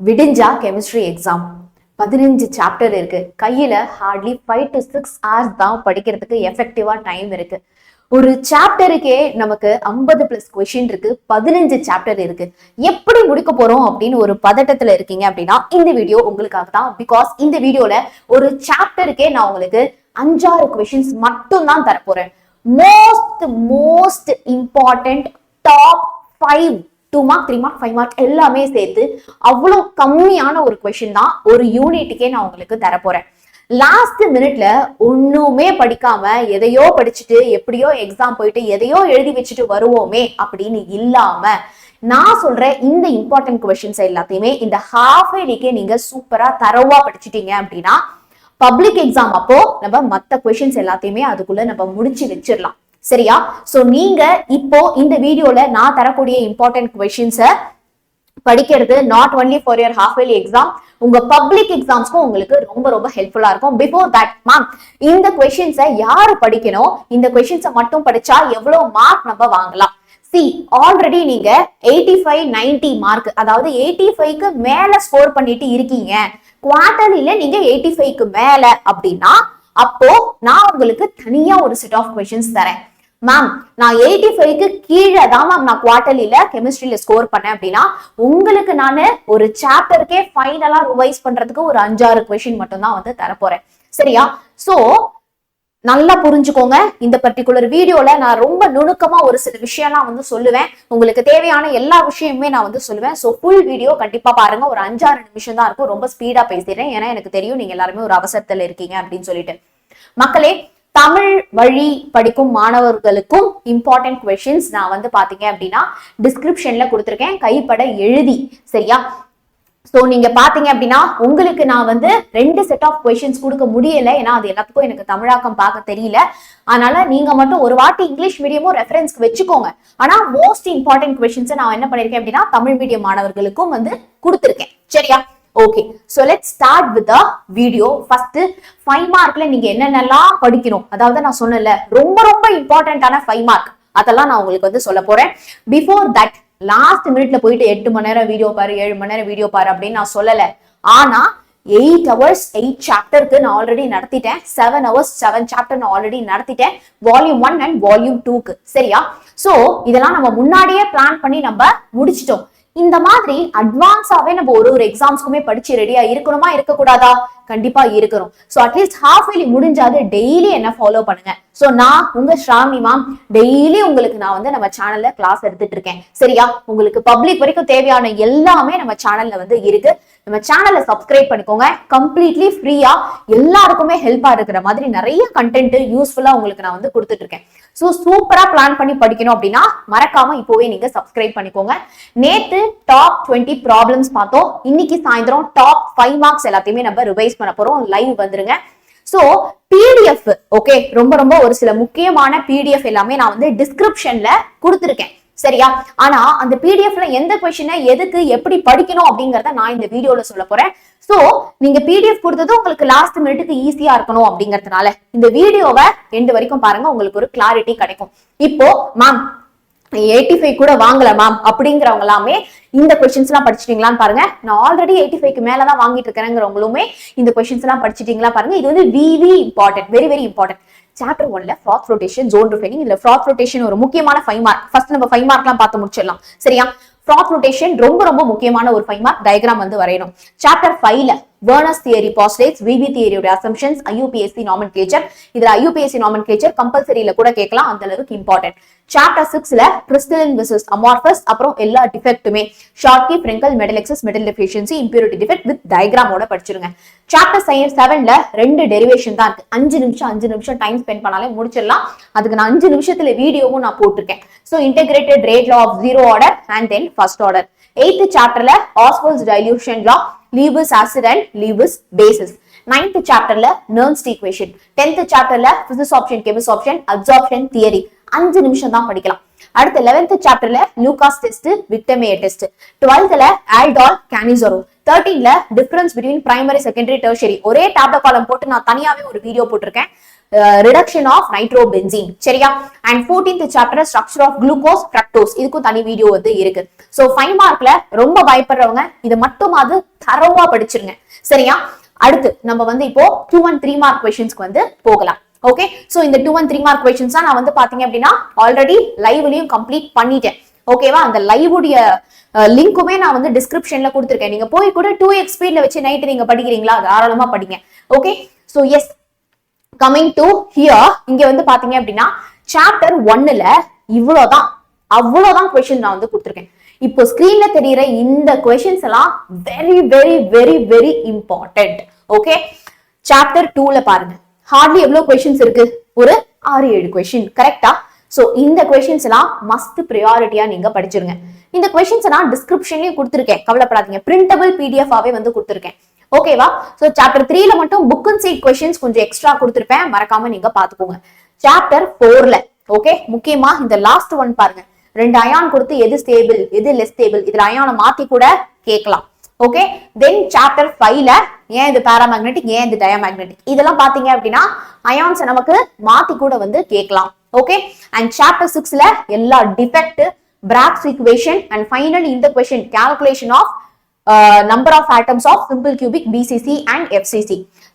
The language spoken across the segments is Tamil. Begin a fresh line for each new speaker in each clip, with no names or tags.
விடிஞ்சா கெமிஸ்ட்ரி எக்ஸாம் 15 சாப்டர் இருக்கு. கையில ஹார்ட்லி 5 to 6 hours தான் படிக்கிறதுக்கு எஃபெக்டிவா டைம் இருக்கு. ஒரு சாப்டருக்கே நமக்கு 50+ கொஸ்டின் இருக்கு, 15 சாப்டர் இருக்கு. எப்படி முடிக்க போறோம் அப்படின்னு ஒரு பதட்டத்துல இருக்கீங்க அப்படின்னா இந்த வீடியோ உங்களுக்காக தான். பிகாஸ் இந்த வீடியோல ஒரு சாப்டருக்கே நான் உங்களுக்கு 5-6 கொஸ்டின்ஸ் மட்டும் தான் தரப்போறேன். Most important top 5 2 mark 3 mark 5 mark எல்லாமே சேர்த்து அவ்வளவு கம்மியான ஒரு கொஸ்டின் தான் ஒரு யூனிட்டுக்கே நான் உங்களுக்கு தரப்போறேன். லாஸ்ட் மினிட்ல ஒண்ணுமே படிக்காம எதையோ படிச்சுட்டு எப்படியோ எக்ஸாம் போயிட்டு எதையோ எழுதி வச்சுட்டு வருவோமே அப்படின்னு இல்லாம நான் சொல்ற இந்த இம்பார்ட்டன்ட் கொஸ்டின்ஸ் எல்லாத்தையுமே இந்த ஹாஃப் இயர்லிக்கே நீங்க சூப்பரா தரவா படிச்சுட்டீங்க அப்படின்னா பப்ளிக் எக்ஸாம் அப்போ நம்ம மத்த கொஸ்டின்ஸ் எல்லாத்தையுமே அதுக்குள்ள நம்ம முடிச்சு வச்சிடலாம். சரியா? சோ நீங்க இப்போ இந்த வீடியோல நான் தரக்கூடிய இம்பார்ட்டன்ட் கொஸ்டின்ஸை படிக்கிறது not only for your half yearly exam, உங்க பப்ளிக் எக்ஸாம்ஸ்க்கும் உங்களுக்கு ரொம்ப ஹெல்ப்ஃபுல்லா இருக்கும். பிஃபோர் தட் மேம், இந்த கொஸ்டின்ஸை யாரு படிக்கணும், இந்த கொஸ்டின்ஸை மட்டும் படிச்சா எவ்வளவு மார்க் நம்ம வாங்கலாம்? சி, ஆல்ரெடி நீங்க 85-90 மார்க், அதாவது 85க்கு மேல ஸ்கோர் பண்ணிட்டு இருக்கீங்க. குவார்டர்லில நீங்க 85க்கு மேல அப்படின்னா அப்போ நான் உங்களுக்கு தனியா ஒரு செட் ஆஃப் கொஸ்டின்ஸ் தரேன். மேம், நான் 85க்கு கீழே தான் மேம் நான் குவார்டர்லில கெமிஸ்ட்ரியில ஸ்கோர் பண்ணேன் அப்படின்னா உங்களுக்கு நான் ஒரு சாப்டருக்கே ஃபைனலா ரிவைஸ் பண்றதுக்கு ஒரு 5-6 கொஸ்டின் மட்டும் தான் வந்து தரப்போறேன். சரியா? சோ நல்லா புரிஞ்சுக்கோங்க. இந்த பர்டிகுலர் வீடியோல நான் ரொம்ப நுணுக்கமா ஒரு சில விஷயம்லாம் வந்து சொல்லுவேன். உங்களுக்கு தேவையான எல்லா விஷயமுமே நான் வந்து சொல்லுவேன். சோ ஃபுல் வீடியோ கண்டிப்பா பாருங்க. ஒரு 5-6 நிமிஷம் தான் இருக்கும். ரொம்ப ஸ்பீடா பேசிடுறேன், ஏன்னா எனக்கு தெரியும் நீங்க எல்லாருமே ஒரு அவசரத்துல இருக்கீங்க அப்படின்னு சொல்லிட்டு. மக்களே, தமிழ் வழி படிக்கும் மாணவர்களுக்கும் இம்பார்ட்டன்ட் கொஸ்டின்ஸ் நான் வந்து பாத்தீங்க அப்படின்னா டிஸ்கிரிப்ஷன்ல கொடுத்துருக்கேன், கைப்பட எழுதி. சரியா? சோ நீங்க பாத்தீங்க அப்படின்னா உங்களுக்கு நான் வந்து 2 செட் ஆஃப் கொஸ்டின்ஸ் கொடுக்க முடியல, ஏன்னா அது எல்லாத்துக்கும் எனக்கு தமிழாக்கம் பார்க்க தெரியல. அதனால நீங்க மட்டும் ஒரு வாட்டி இங்கிலீஷ் மீடியமும் ரெஃபரன்ஸ்க்கு வச்சுக்கோங்க. ஆனா மோஸ்ட் இம்பார்ட்டன்ட் கொஸ்டின்ஸ் நான் என்ன பண்ணிருக்கேன் அப்படின்னா தமிழ் மீடியம் மாணவர்களுக்கும் வந்து கொடுத்துருக்கேன். சரியா? Okay, so let's start with the video. First 5 மார்க்ல நீங்க என்னென்னலாம் படிக்கணும், அதாவது நான் சொன்னல ரொம்ப இம்பார்ட்டன்டான 5 மார்க், அதெல்லாம் நான் உங்களுக்கு வந்து சொல்ல போறேன். பிஃபோர் தட் லாஸ்ட் மினிட்ல போயிட்டு 8 மணி நேரம் வீடியோ பாரு, 7 மணி நேரம் வீடியோ பாரு அப்படின்னு நான் சொல்லல. ஆனா 8 hours 8 சாப்டருக்கு நான் ஆல்ரெடி நடத்திட்டேன். 7 hours 7 சாப்டர் நான் ஆல்ரெடி நடத்திட்டேன், வால்யூம் 1 அண்ட் வால்யூம் 2க்கு. சரியா? சோ இதெல்லாம் நம்ம முன்னாடியே பிளான் பண்ணி நம்ம முடிச்சிட்டோம். இந்த மாதிரி அட்வான்ஸாவே நம்ம ஒரு எக்ஸாம்ஸ்க்குமே படிச்சு ரெடியா இருக்கணுமா இருக்கக்கூடாதா? கண்டிப்பா இருக்கணும். So at least half yearly முடிஞ்சாது daily என்ன ஃபாலோ பண்ணுங்க. சோ நான் உங்க ஸ்ராவணி மேம் டெய்லி உங்களுக்கு நான் வந்து நம்ம சேனல்ல கிளாஸ் எடுத்துட்டு இருக்கேன். சரியா? உங்களுக்கு பப்ளிக் வரைக்கும் தேவையான எல்லாமே நம்ம சேனல்ல வந்து இருக்கு. நம்ம சேனலை சப்ஸ்கிரைப் பண்ணிக்கோங்க. கம்ப்ளீட்லி ஃப்ரீயா எல்லாருக்குமே ஹெல்ப்பா இருக்கிற மாதிரி நிறைய கண்டென்ட் யூஸ்ஃபுல்லா உங்களுக்கு நான் வந்து கொடுத்துட்டு இருக்கேன். சோ சூப்பரா பிளான் பண்ணி படிக்கணும் அப்படின்னா மறக்காம இப்போவே நீங்க சப்ஸ்கிரைப் பண்ணிக்கோங்க. நேத்து டாப் 20 ப்ராப்ளம்ஸ் பார்த்தோம். இன்னைக்கு சாயந்தரம் டாப் 5 மார்க்ஸ் எல்லாத்தையுமே நம்ம ரிவைஸ் பண்ண போறோம். லைவ் வந்துருங்க. சோ பிடிஎஃப், ஓகே, ரொம்ப ஒரு சில முக்கியமான பிடிஎஃப் எல்லாமே நான் வந்து டிஸ்கிரிப்ஷன்ல கொடுத்துருக்கேன். சரியா? ஆனா அந்த பிடிஎஃப்ல எந்த கொஸ்டினை எதுக்கு எப்படி படிக்கணும் அப்படிங்கறத நான் இந்த வீடியோல சொல்ல போறேன். சோ நீங்க பிடிஎஃப் கொடுத்தது உங்களுக்கு லாஸ்ட் மினிட்டுக்கு ஈஸியா இருக்கணும் அப்படிங்கறதுனால இந்த வீடியோவை எண்டு வரைக்கும் பாருங்க, உங்களுக்கு ஒரு கிளாரிட்டி கிடைக்கும். இப்போ மேம் 85 கூட வாங்கல மேம் அப்படிங்கிறவங்க எல்லாமே இந்த கொஸ்டின்ஸ் எல்லாம் படிச்சிட்டீங்களான்னு பாருங்க. நான் ஆல்ரெடி 85க்கு மேலதான் வாங்கிட்டு இருக்கிறேங்கிறவங்களுமே இந்த கொஸ்டின்ஸ் எல்லாம் படிச்சிட்டீங்களா பாருங்க. இது வந்து very important, very important. Chapter 1ல ஃப்ராத் ஃப்ளோட்டேஷன், ஜோன் ரிஃபைனிங். இதுல ஃப்ராத் ஃப்ளோட்டேஷன் ஒரு முக்கியமான 5 மார்க். ஃபர்ஸ்ட் நம்ம 5 மார்க்லாம் பார்த்து முடிச்சிடலாம். சரியா? ஃப்ராத் ஃப்ளோட்டேஷன் ரொம்ப முக்கியமான ஒரு 5 மார்க். டயக்ராம் வந்து வரையணும். சாப்டர் 5ல வெர்னஸ் தியரி, பாஸ்லேட்ஸ், விபி தியரியோட அசம்ஷன்ஸ், ஐயூபிஎஸ்சி நாமென்க்ளேச்சர். இதுல ஐயூபிஎஸ்சி நாமென்க்ளேச்சர் கம்பல்சரியில கூட கேட்கலாம், அந்த அளவுக்கு இம்பார்ட்டன்ட். சாப்டர் 6ல கிறிஸ்டலின் வெர்சஸ் அமார்பஸ், அப்புறம் எல்லா டிஃபெக்ட்டுமே Schottky, Frenkel, metal excess, metal deficiency, impurity defect with டயக்ராமோட படிச்சிருங்க. சாப்டர் 7ல 2 டெரிவேஷன் தான் இருக்கு. 5 நிமிஷம் டைம் ஸ்பெண்ட் பண்ணாலே முடிச்சிடலாம். அதுக்கு நான் 5 நிமிஷத்துல வீடியோவும் நான் போட்டிருக்கேன். So integrated rate law of zero order and then first order. 8th சாப்டர்ல Ostwald's dilution law, Lewis acid and Lewis bases. 9th சாப்டர்ல நெர்ன்ஸ்ட் ஈக்குவேஷன். 10th சாப்டர்ல physics option, chemistry option, absorption theory. 5 நிமிஷம் தான் படிக்கலாம். அடுத்து 11th சாப்டர்ல Lucas test, Victor Meyer test. 12th aldol, Cannizzaro. 13th difference between primary, secondary, tertiary. ஒரே டாப்ல காலம் போட்டு நான் தனியாவே ஒரு வீடியோ போட்டிருக்கேன். Reduction of nitrobenzene. சரியா? And 14th chapter structure of glucose fructose, இதுக்கும் தனி வீடியோ வந்து இருக்கு. சோ 5 மார்க்ல ரொம்ப பயப்படுறவங்க இது மட்டும் அது தரவா படிச்சிருங்க. சரியா? அடுத்து நம்ம வந்து இப்போ 2 and 3 மார்க் क्वेश्चंसக்கு வந்து போகலாம். ஓகே, சோ இந்த 2 and 3 மார்க் क्वेश्चंस நான் வந்து பாத்தீங்க அப்படின்னா ஆல்ரெடி லைவ்லயும் கம்ப்ளீட் பண்ணிட்டேன். ஓகேவா? அந்த லைவ் உடைய லிங்க்குமே நான் வந்து டிஸ்கிரிப்ஷன்ல கொடுத்திருக்கேன். நீங்க போய் கூட 2x ஸ்பீட்ல வச்சு நைட் நீங்க படிக்கிறீங்களா, தாராளமா படிங்க. Okay, so yes, coming to hear, இங்க வந்து பாத்தீங்க அப்படின்னா சாப்டர் 1ல இவ்வளவுதான், அவ்வளவுதான் क्वेश्चन நான் வந்து கொடுத்திருக்கேன். இப்போ ஸ்கிரீன்ல தெரியுற இந்த क्वेश्चंस எல்லாம் very very very very important. Okay, chapter 2ல பாருங்க, ஹார்ட்லி எவ்வளவு क्वेश्चंस இருக்கு? ஒரு 6-7 क्वेश्चन. கரெக்டா? சோ இந்த क्वेश्चंस எல்லாம் மஸ்ட் பிரியாரிட்டியா நீங்க படிச்சிருங்க. இந்த क्वेश्चंस நான் டிஸ்கிரிப்ஷன்லயும் கொடுத்திருக்கேன், கவலைப்படாதீங்க. பிரிண்டபிள் PDF ஆவே வந்து கொடுத்திருக்கேன். ஓகேவா? சோ சாப்டர் 3ல மட்டும் புக் அண்ட் சீட் क्वेश्चंस கொஞ்சம் எக்ஸ்ட்ரா கொடுத்திருப்பேன், மறக்காம நீங்க பாத்துக்கோங்க. சாப்டர் 4ல ஓகே, முக்கியமா இந்த லாஸ்ட் ஒன் பாருங்க, 2 அயான் கொடுத்து எது ஸ்டேபிள் எது லெஸ் ஸ்டேபிள், இதுல அயானை மாத்தி கூட கேட்கலாம். ஓகே, தென் சாப்டர் 5ல ஏன் இது பாராமேக்னெட்டிக், ஏன் இது டயாமேக்னெட்டிக், இதெல்லாம் பாத்தீங்க அப்படின்னா அயான்ஸ் நமக்கு மாத்தி கூட வந்து கேட்கலாம். ஓகே, அண்ட் சாப்டர் 6ல எல்லா defect, Bragg's equation, and finally இந்த question calculation of number of atoms of simple cubic BCC அண்ட் FCC.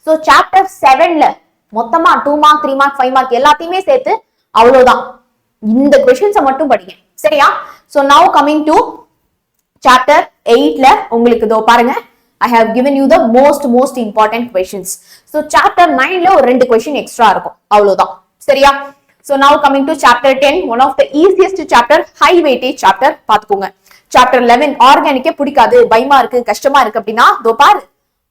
சோ சாப்டர் 7ல மொத்தமா 2 மார்க் 3 மார்க் 5 மார்க் எல்லாத்தையுமே சேர்த்து அவ்வளவுதான். இந்த क्वेश्चंस மட்டும் படிங்க. சரியா? சோ நவ கமிங் டு சாப்டர் 8ல உங்களுக்கு இதோ பாருங்க, I have given you the most important questions. So chapter 9ல ஒரு 2 question extra இருக்கும், அவ்வளவுதான். சரியா? So now coming to chapter 10, one of the easiest chapter, high weightage chapter பாத்துக்கோங்க. chapter 11 ஆர்கானிக்கே பிடிக்காது, பயமா இருக்கு, கஷ்டமா இருக்கு அப்படின்னா இதோ பாரு,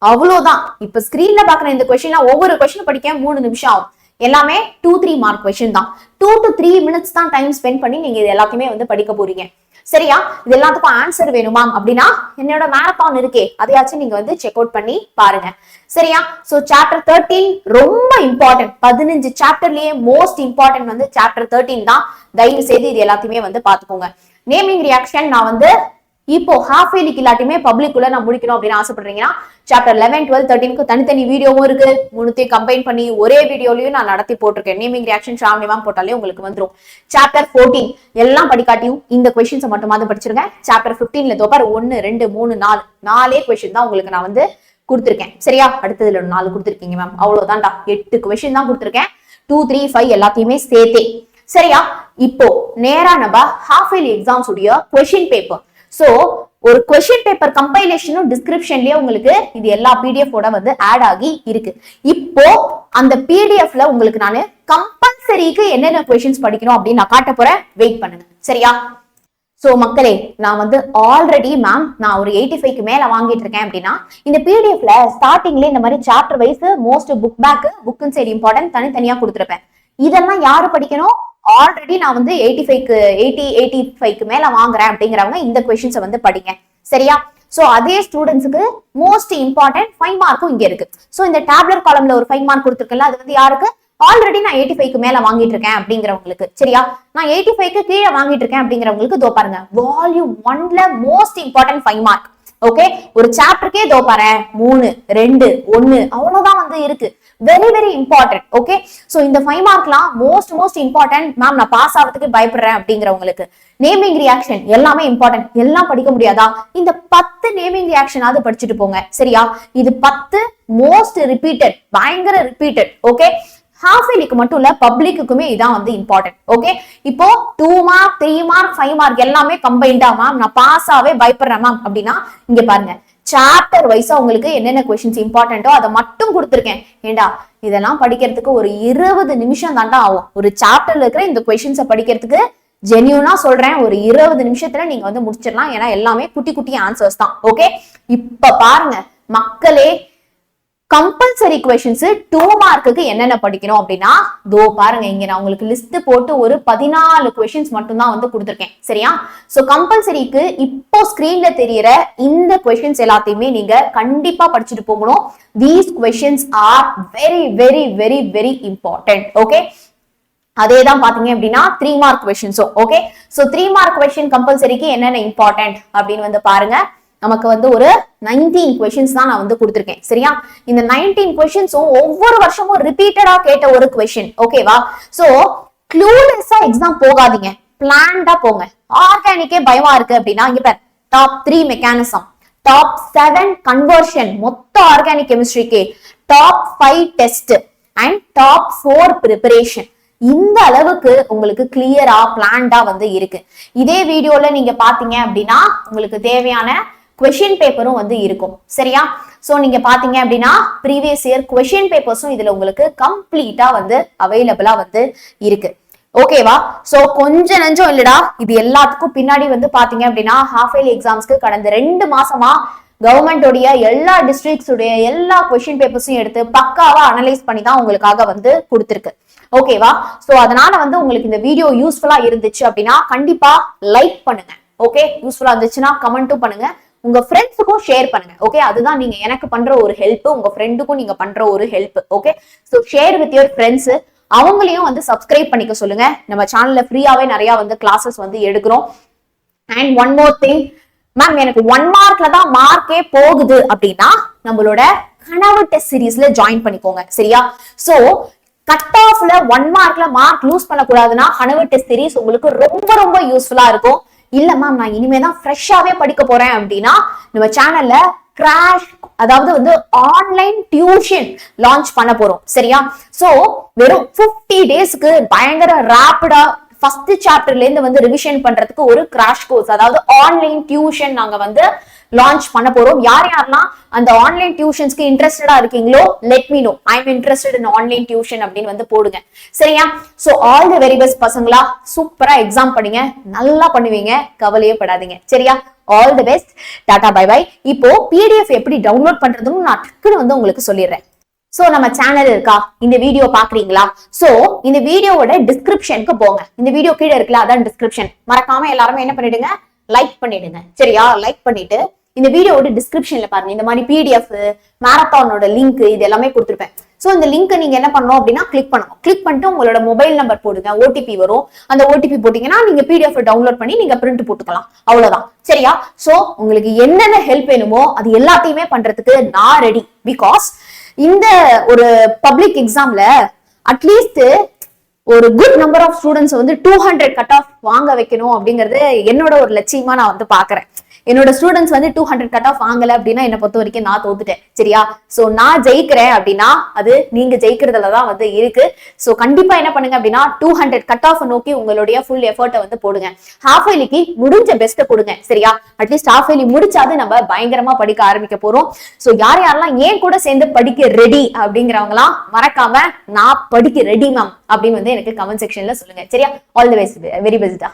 அவ்வளவுதான். இப்ப ஸ்கிரீன்ல பாக்குற இந்த क्वेश्चन ஒவ்வொரு क्वेश्चन படிக்க 3 நிமிஷம் ஆகும். எல்லாமே 2-3 மார்க் क्वेश्चन தான். 2 to 3 minutes தான் டைம் ஸ்பெண்ட் பண்ணி நீங்க இது எல்லாத்தையுமே வந்து படிக்க போறீங்க. சரியா? இது எல்லாத்துக்கும் ஆன்சர் வேணுமா அப்படின்னா என்னோட மேரத்தான் இருக்கே, அதையாச்சும் நீங்க வந்து செக் அவுட் பண்ணி பாருங்க. சரியா? சோ சாப்டர் 13 ரொம்ப இம்பார்ட்டன்ட். 15 சாப்டர்லயே மோஸ்ட் இம்பார்ட்டன்ட் வந்து சாப்டர் 13 தான். தயவு செய்து இது எல்லாத்தையுமே வந்து பாத்துக்கோங்க. நேமிங் ரியாக்ஷன் நான் வந்து இப்போ ஹாஃப் இயர்லிக்கு இல்லாட்டியுமே பப்ளிக்குள்ள நான் முடிக்கணும் அப்படின்னு ஆசைப்படுறீங்கன்னா சாப்டர் 11, 12, 13க்கு தனித்தனி வீடியோவும் இருக்கு. மூணுத்தையும் கம்பைன் பண்ணி ஒரே வீடியோலயும் நான் நடத்தி போட்டிருக்கேன். நேமிங் ரியாக்ஷன் ஷாம்னி மேம் போட்டாலே உங்களுக்கு வந்துடும். சாப்டர் 14 எல்லாம் படிக்காட்டியும் இந்த क्वेश्चंस மட்டுமாவது படிச்சிருங்க. சாப்டர் 15ல தோப்பார் 1, 2, 3, 4 4 क्वेश्चन தான் உங்களுக்கு நான் வந்து கொடுத்திருக்கேன். சரியா? அடுத்ததுல 4 கொடுத்திருக்கீங்க மேம், அவ்வளவுதான்டா. 8 क्वेश्चन தான் கொடுத்திருக்கேன், 2, 3, 5 எல்லாத்தையுமே சேர்த்தே. சரியா? இப்போ நேரா நம்ம ஹாஃப் இயர்லி எக்ஸாம்ஸ் உடைய क्वेश्चन பேப்பர். சோ ஒரு क्वेश्चन பேப்பர் கம்பைலேஷனும் டிஸ்கிரிப்ஷன்லயே உங்களுக்கு இது எல்லா PDF ஓட வந்து ஆட் ஆகி இருக்கு. இப்போ அந்த PDFல உங்களுக்கு நான் கம்பல்சரிக்கு என்னென்ன क्वेश्चंस படிக்கணும் அப்படின்னு நான் காட்ட போறேன், வெயிட் பண்ணுங்க. சரியா? சோ மக்களே, நான் வந்து ஆல்ரெடி மேம் நான் ஒரு 85க்கு மேல வாங்கிட்டு இருக்கேன் அப்படின்னா இந்த PDFல ஸ்டார்டிங்ல இந்த மாதிரி chapter wise most book back, book and side important தனித்தனியா கொடுத்திருப்பேன். இதெல்லாம் யாரு படிக்கணும்? ஆல்ரெடி நான் வந்து 85க்கு மேல வாங்குறேன் அப்படிங்கிறவங்க இந்த क्वेश्चंस வந்து படிங்க. சரியா? சோ அதே ஸ்டூடெண்ட்ஸ்க்கு மோஸ்ட் இம்பார்ட்டன்ட் 5 மார்க்கும் இங்க இருக்கு. சோ இந்த டேப்லர் காலம்ல ஒரு 5 மார்க் கொடுத்திருக்கல, அது வந்து யாருக்கு? ஆல்ரெடி நான் 85க்கு மேல வாங்கிட்டு இருக்கேன் அப்படிங்கிறவங்களுக்கு. சரியா? நான் 85க்கு கீழே வாங்கிட்டு இருக்கேன் அப்படிங்கிறவங்களுக்கு தோ பாருங்க, வால்யூம் 1ல மோஸ்ட் இம்பார்ட்டன்ட் 5 மார்க். ஓகே, ஒரு சாப்டருக்கே தோ பாரு 3, 2, 1 அவ்வளவுதான் வந்து இருக்கு. Very very important. Okay, so இந்த 5 மார்க்லாம் மோஸ்ட் இம்பார்ட்டன்ட். மேம் நான் பாஸ் ஆகிறதுக்கு பயப்படுறேன் அப்படிங்கிறவங்களுக்கு நேமிங் ரியாக்ஷன் எல்லாமே இம்பார்ட்டன்ட். எல்லாம் படிக்க முடியாதா? இந்த 10 நேமிங் ரியாக்ஷனாவது படிச்சுட்டு போங்க. சரியா? இது 10 மோஸ்ட் ரிப்பீட்டட், பயங்கர ரிப்பீட்டட். ஓகே, ஹாஃப் இயர்லிக்கு மட்டும் இல்ல, பப்ளிக்குமே இதான் வந்து இம்பார்ட்டன்ட். ஓகே, இப்போ 2 மார்க் 3 மார்க் 5 மார்க் எல்லாமே கம்பைண்டா மேம் நான் பாஸ் ஆவே பயப்படுறேன் மேம் அப்படின்னா இங்க பாருங்க, சாப்டர் வைஸா உங்களுக்கு என்னென்ன क्वेश्चंस இம்பார்ட்டன்ட்டோ அதை மட்டும் கொடுத்திருக்கேன். ஏண்டா இதெல்லாம் படிக்கிறதுக்கு ஒரு 20 நிமிஷம் தாண்டா ஆகும். ஒரு சாப்டர்ல இருக்கிற இந்த क्वेश्चंस படிக்கிறதுக்கு ஜென்யூனா சொல்றேன், ஒரு 20 நிமிஷத்துல நீங்க வந்து முடிச்சிடலாம். ஏன்னா எல்லாமே குட்டி குட்டி ஆன்சர்ஸ் தான். ஓகே, இப்ப பாருங்க மக்களே, கம்பல்சரி क्वेश्चंस 2 மார்க்குக்கு என்னென்ன படிக்கணும் அப்படின்னா தோ பாருங்க, இங்க நான் உங்களுக்கு லிஸ்ட் போட்டு ஒரு 14 क्वेश्चंस மட்டும் தான் வந்து கொடுத்திருக்கேன். சரியா? சோ கம்பல்சரிக்கு இப்போ ஸ்கிரீன்ல தெரியற இந்த क्वेश्चंस எல்லாத்தையுமே நீங்க கண்டிப்பா படிச்சுட்டு போகணும். These questions are very very very very important. Okay, அதேதான் பாத்தீங்க அப்படின்னா 3 mark questions. Okay, so 3 mark question கம்பல்சரிக்கு என்னென்ன இம்பார்ட்டன்ட் அப்படின்னு வந்து பாருங்க. நமக்கு வந்து ஒரு 19 கொஸ்டின்ஸ் தான் நான் வந்து கொடுத்துருக்கேன். சரியா? இந்த 19 கொஸ்டின்ஸும் ஒவ்வொரு வருஷமும் ரிப்பீட்டடா கேட்ட ஒரு கொஸ்டின். ஓகேவா? சோ க்ளூலெஸ்ஸா எக்ஸாம் போகாதீங்க, பிளான்டா போங்க. ஆர்கானிக்கே பயமா இருக்கு அப்படின்னா இங்க பாரு, டாப் 3 மெக்கானிசம், டாப் 7 கன்வர்ஷன் மொத்த ஆர்கானிக் கெமிஸ்ட்ரிக்கு, top 5 test and top 4 preparation. இந்த அளவுக்கு உங்களுக்கு கிளியரா பிளான்டா வந்து இருக்கு. இதே வீடியோல நீங்க பாத்தீங்க அப்படின்னா உங்களுக்கு தேவையான கொஸ்டின் பேப்பரும் வந்து இருக்கும். சரியா? சோ நீங்க பாத்தீங்க அப்படின்னா ப்ரீவியஸ் இயர் கொஸ்டின் பேப்பர்ஸும் இதுல உங்களுக்கு கம்ப்ளீட்டா வந்து அவைலபிளா வந்து இருக்கு. ஓகேவா? சோ கொஞ்ச நெஞ்சம் இல்லடா, இது எல்லாத்துக்கும் பின்னாடி வந்து பாத்தீங்க அப்படின்னா ஹாஃப் இயர்லி எக்ஸாம்ஸ்க்கு கடந்த 2 மாசமா கவர்மெண்டோடைய எல்லா டிஸ்ட்ரிக்ட்ஸ் உடைய எல்லா கொஸ்டின் பேப்பர்ஸையும் எடுத்து பக்காவா அனலைஸ் பண்ணி தான் உங்களுக்காக வந்து கொடுத்துருக்கு. ஓகேவா? சோ அதனால வந்து உங்களுக்கு இந்த வீடியோ யூஸ்ஃபுல்லா இருந்துச்சு அப்படின்னா கண்டிப்பா லைக் பண்ணுங்க. ஓகே, யூஸ்ஃபுல்லா இருந்துச்சுன்னா கமெண்ட்டும் பண்ணுங்க, உங்க ஃப்ரெண்ட்ஸுக்கும் ஷேர் பண்ணுங்க. ஓகே, அதுதான் நீங்க எனக்கு பண்ற ஒரு ஹெல்ப், உங்க ஃப்ரெண்டுக்கும் நீங்க பண்ற ஒரு help. Okay, so share with your friends. அவங்களையும் வந்து சப்ஸ்கிரைப் பண்ணிக்க சொல்லுங்க. நம்ம சேனல்ல ஃப்ரீயாவே நிறைய வந்து கிளாஸஸ் வந்து எடுக்கிறோம். And one more thing ma'am, எனக்கு 1 மார்க்ல தான் மார்க்கே போகுது அப்படின்னா நம்மளோட கனவு டெஸ்ட் சீரீஸ்ல ஜாயின் பண்ணிக்கோங்க. சரியா? சோ கட் ஆஃப்ல 1 மார்க்ல மார்க் லூஸ் பண்ணக்கூடாதுன்னா கனவு டெஸ்ட் சீரீஸ் உங்களுக்கு ரொம்ப ரொம்ப யூஸ்ஃபுல்லா இருக்கும். இல்ல மேம், நான் இனிமேதான் ஃப்ரெஷ்ஷாவே படிக்க போறேன் அப்படின்னா நம்ம சேனல்ல கிராஷ், அதாவது வந்து ஆன்லைன் டியூஷன் லான்ச் பண்ண போறோம். சரியா? சோ வெறும் 50 டேஸ்க்கு பயங்கர ராபிடா ஃபர்ஸ்ட் சாப்டர்ல இருந்து வந்து ரிவிஷன் பண்றதுக்கு ஒரு கிராஷ் கோர்ஸ், அதாவது ஆன்லைன் டியூஷன் நாங்க வந்து லான்ச் பண்ண போறோம். யார் யாரெல்லாம் அந்த ஆன்லைன் டியூஷன்ஸ்க்கு இன்ட்ரெஸ்டடா இருக்கீங்களோ let me know, I am interested in online tuition அப்படின்னு வந்து போடுங்க. சரியா? So all the very best பசங்களா, சூப்பரா எக்ஸாம் பண்ணுங்க, நல்லா பண்ணுவீங்க, கவலையே படாதீங்க. சரியா? All the best, tata bye bye. இப்போ PDF எப்படி டவுன்லோட் பண்றதுன்னு நான் டக்குன்னு வந்து உங்களுக்கு சொல்லிடுறேன். சோ நம்ம சேனல் இருக்கா, இந்த வீடியோ பாக்குறீங்களா? சோ இந்த வீடியோவோட டிஸ்கிரிப்ஷனுக்கு போங்க. இந்த வீடியோ கீழே இருக்குல்ல, அதான் டிஸ்கிரிப்ஷன். மறக்காம எல்லாருமே என்ன பண்ணிடுங்க, லைக் பண்ணிடுங்க. சரியா? லைக் பண்ணிட்டு இந்த வீடியோவோட டிஸ்கிரிப்ஷன்ல பாருங்க, இந்த மாதிரி PDF மாரத்தானோட லிங்க் இது எல்லாமே கொடுத்துருப்பேன். சோ இந்த லிங்க் நீங்க என்ன பண்ணணும் அப்படின்னா கிளிக் பண்ணணும். கிளிக் பண்ணிட்டு உங்களோட மொபைல் நம்பர் போடுங்க, OTP வரும். அந்த OTP போட்டீங்கன்னா நீங்க PDF டவுன்லோட் பண்ணி நீங்க பிரிண்ட் போட்டுக்கலாம். அவ்வளவுதான். சரியா? சோ உங்களுக்கு என்னென்ன ஹெல்ப் வேணுமோ அது எல்லாத்தையுமே பண்றதுக்கு நான் ரெடி. பிகாஸ் இந்த ஒரு பப்ளிக் எக்ஸாம்ல அட்லீஸ்ட் ஒரு குட் நம்பர் ஆஃப் ஸ்டூடெண்ட்ஸ் வந்து 200 கட் ஆஃப் வாங்க வைக்கணும் அப்படிங்கறது என்னோட ஒரு லட்சியமா நான் வந்து பாக்குறேன். என்னோட ஸ்டூடெண்ட்ஸ் வந்து 200 கட் ஆஃப் வாங்கல அப்படின்னா என்ன பொறுத்த வரைக்கும் நான் தோத்துட்டேன். சரியா? சோ நான் ஜெயிக்கிறேன் அப்படின்னா அது நீங்க ஜெயிக்கிறதுலதான் வந்து இருக்கு. சோ கண்டிப்பா என்ன பண்ணுங்க அப்படின்னா 200 கட் ஆஃப் நோக்கி உங்களுடைய ஃபுல் எஃபர்ட்டை வந்து போடுங்க. ஹாஃப் இயர்லிக்கு முடிஞ்ச பெஸ்ட்டை கொடுங்க. சரியா? அட்லீஸ்ட் ஹாஃப் இயர்லி முடிச்சாது நம்ம பயங்கரமா படிக்க ஆரம்பிக்க போறோம். சோ யார் யாரெல்லாம் ஏன் கூட சேர்ந்து படிக்க ரெடி அப்படிங்கிறவங்களாம் மறக்காம நான் படிக்க ரெடி மேம் அப்படின்னு வந்து எனக்கு கமெண்ட் செக்ஷன்ல சொல்லுங்க. சரியா? ஆல் தி பெஸ்ட், வெரி பெஸ்டா.